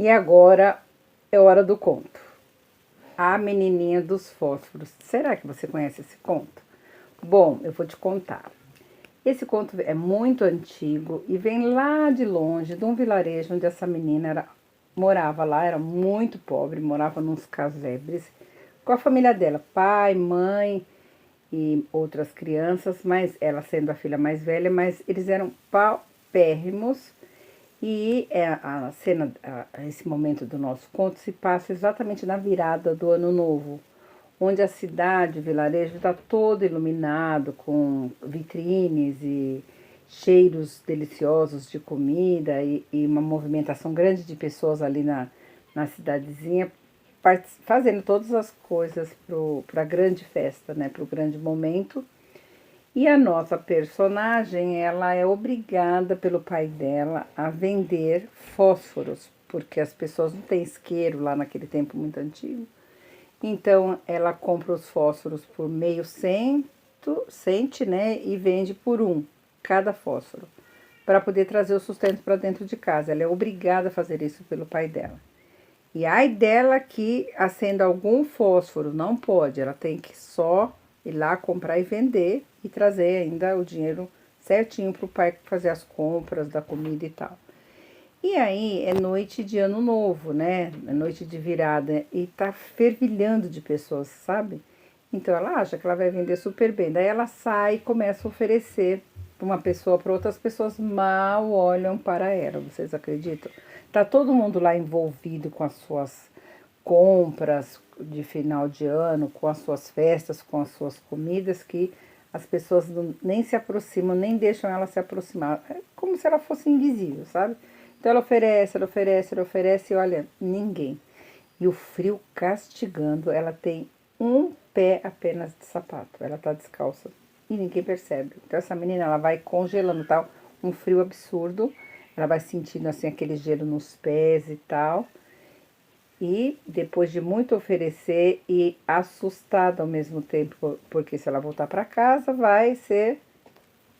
E agora é hora do conto. A Menininha dos Fósforos. Será que você conhece esse conto? Bom, eu vou te contar. Esse conto é muito antigo e vem lá de longe, de um vilarejo onde essa menina morava lá, era muito pobre, morava nos casebres, com a família dela, pai, mãe e outras crianças, mas ela sendo a filha mais velha, mas eles eram paupérrimos. E a cena, esse momento do nosso conto se passa exatamente na virada do Ano Novo, onde a cidade, o vilarejo está todo iluminado com vitrines e cheiros deliciosos de comida e uma movimentação grande de pessoas ali na cidadezinha, fazendo todas as coisas para a grande festa, né, para o grande momento. E a nossa personagem, ela é obrigada pelo pai dela a vender fósforos, porque as pessoas não têm isqueiro lá naquele tempo muito antigo. Então, ela compra os fósforos por meio cento, né, e vende por cada fósforo, para poder trazer o sustento para dentro de casa. Ela é obrigada a fazer isso pelo pai dela. E ai dela que acenda algum fósforo, não pode, ela tem que só ir lá comprar e vender e trazer ainda o dinheiro certinho para o pai fazer as compras da comida e tal. E aí é noite de ano novo, né? É noite de virada e tá fervilhando de pessoas, sabe? Então ela acha que ela vai vender super bem. Daí ela sai e começa a oferecer para uma pessoa, para outras pessoas mal olham para ela. Vocês acreditam? Tá todo mundo lá envolvido com as suas compras de final de ano, com as suas festas, com as suas comidas, que as pessoas nem se aproximam, nem deixam ela se aproximar. É como se ela fosse invisível, sabe? Então ela oferece, ela oferece, ela oferece e olha, ninguém. E o frio castigando, ela tem um pé apenas de sapato, ela tá descalça e ninguém percebe. Então essa menina, ela vai congelando, tal, um frio absurdo, ela vai sentindo assim aquele gelo nos pés e tal. E depois de muito oferecer e assustada ao mesmo tempo, porque se ela voltar para casa vai ser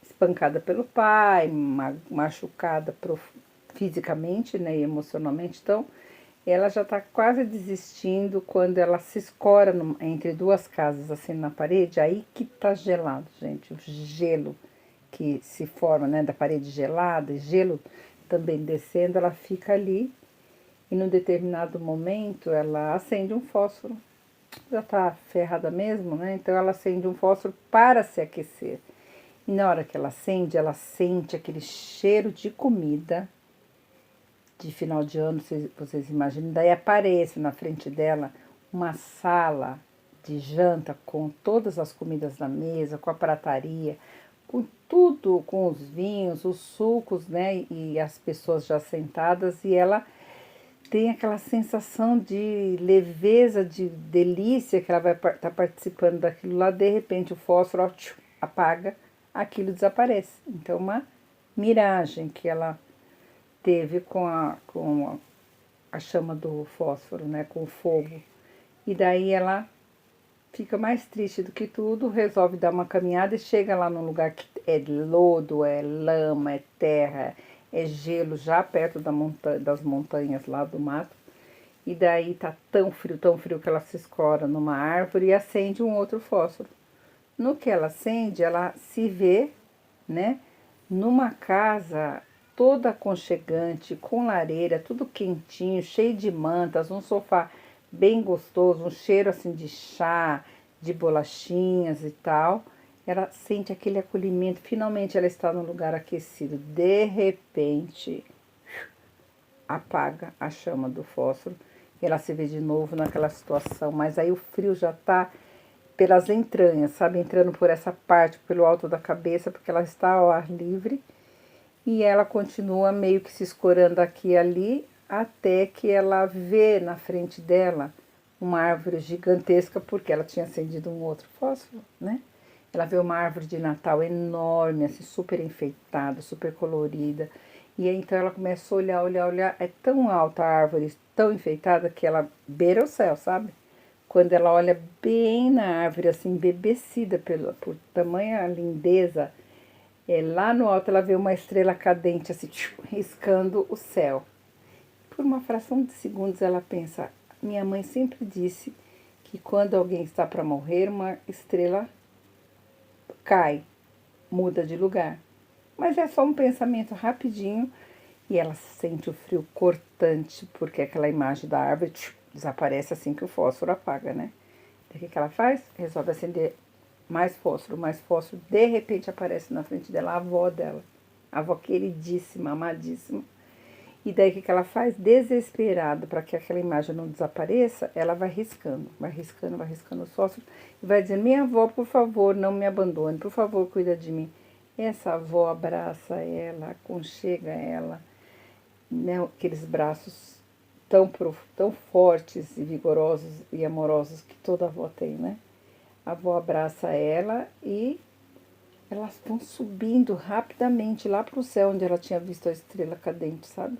espancada pelo pai, machucada fisicamente, né, e emocionalmente. Então, ela já está quase desistindo quando ela se escora entre duas casas, assim, na parede. Aí que tá gelado, gente, o gelo que se forma, né, da parede gelada, gelo também descendo, ela fica ali. E num determinado momento ela acende um fósforo. Já tá ferrada mesmo, né? Então ela acende um fósforo para se aquecer. E na hora que ela acende, ela sente aquele cheiro de comida de final de ano, vocês imaginam. Daí aparece na frente dela uma sala de janta com todas as comidas na mesa, com a prataria, com tudo, com os vinhos, os sucos, né? E as pessoas já sentadas e ela tem aquela sensação de leveza, de delícia que ela vai estar participando daquilo lá, de repente o fósforo apaga, aquilo desaparece. Então, uma miragem que ela teve com a chama do fósforo, né, com o fogo. E daí ela fica mais triste do que tudo, resolve dar uma caminhada e chega lá num lugar que é lodo, é lama, é terra, é gelo, já perto das montanhas lá do mato. E daí tá tão frio que ela se escora numa árvore e acende um outro fósforo. No que ela acende, ela se vê, né, numa casa toda aconchegante, com lareira, tudo quentinho, cheio de mantas, um sofá bem gostoso, um cheiro assim de chá, de bolachinhas e tal. Ela sente aquele acolhimento, finalmente ela está num lugar aquecido. De repente, apaga a chama do fósforo e ela se vê de novo naquela situação, mas aí o frio já tá pelas entranhas, sabe? Entrando por essa parte, pelo alto da cabeça, porque ela está ao ar livre e ela continua meio que se escorando aqui e ali, até que ela vê na frente dela uma árvore gigantesca, porque ela tinha acendido um outro fósforo, né? Ela vê uma árvore de Natal enorme, assim, super enfeitada, super colorida. E aí, então ela começa a olhar, olhar, olhar. É tão alta a árvore, tão enfeitada, que ela beira o céu, sabe? Quando ela olha bem na árvore, assim, embebecida por tamanha lindeza, lá no alto ela vê uma estrela cadente, assim, riscando o céu. por uma fração de segundos ela pensa: minha mãe sempre disse que quando alguém está para morrer, uma estrela cai, muda de lugar. Mas é só um pensamento rapidinho e ela sente o frio cortante, porque aquela imagem da árvore desaparece assim que o fósforo apaga, né? O que ela faz? Resolve acender mais fósforo, mais fósforo. De repente aparece na frente dela a avó dela, a avó queridíssima, amadíssima. E daí o que ela faz? Desesperada para que aquela imagem não desapareça, ela vai riscando o fósforo e vai dizer: minha avó, por favor, não me abandone, por favor, cuida de mim. Essa avó abraça ela, aconchega ela, né, aqueles braços tão fortes e vigorosos e amorosos que toda avó tem, né? A avó abraça ela e elas vão subindo rapidamente lá para o céu, onde ela tinha visto a estrela cadente, sabe?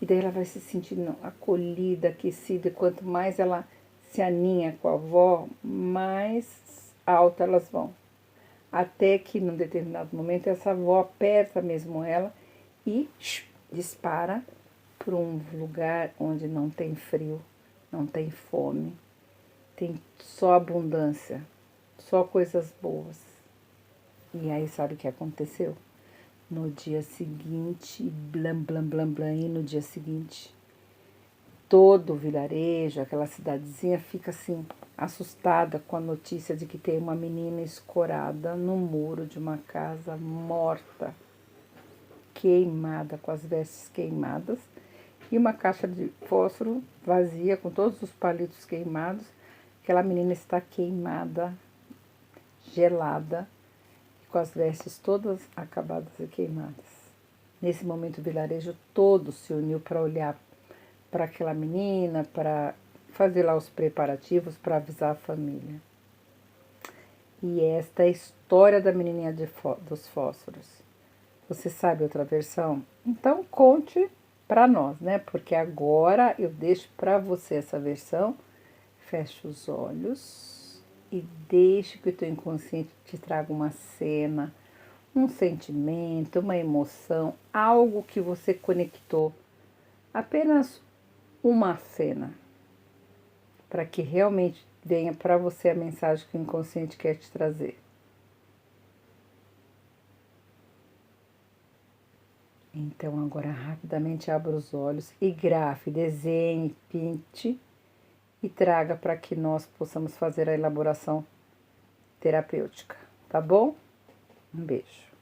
E daí ela vai se sentindo acolhida, aquecida, e quanto mais ela se aninha com a avó, mais alta elas vão. Até que, num determinado momento, essa avó aperta mesmo ela e dispara para um lugar onde não tem frio, não tem fome, tem só abundância, só coisas boas. E aí, sabe o que aconteceu? No dia seguinte, blam, blam, blam, blam, e no dia seguinte, todo o vilarejo, aquela cidadezinha fica assim, assustada com a notícia de que tem uma menina escorada no muro de uma casa morta, queimada, com as vestes queimadas, e uma caixa de fósforo vazia, com todos os palitos queimados. Aquela menina está queimada, gelada, com as vestes todas acabadas e queimadas. Nesse momento, o vilarejo todo se uniu para olhar para aquela menina, para fazer lá os preparativos, para avisar a família. E esta é a história da menininha dos fósforos. Você sabe outra versão? Então conte para nós, né? Porque agora eu deixo para você essa versão. Feche os olhos e deixe que o teu inconsciente te traga uma cena, um sentimento, uma emoção, algo que você conectou. Apenas uma cena, para que realmente venha para você a mensagem que o inconsciente quer te trazer. Então agora rapidamente abra os olhos e grafe, desenhe, pinte e traga para que nós possamos fazer a elaboração terapêutica, tá bom? Um beijo.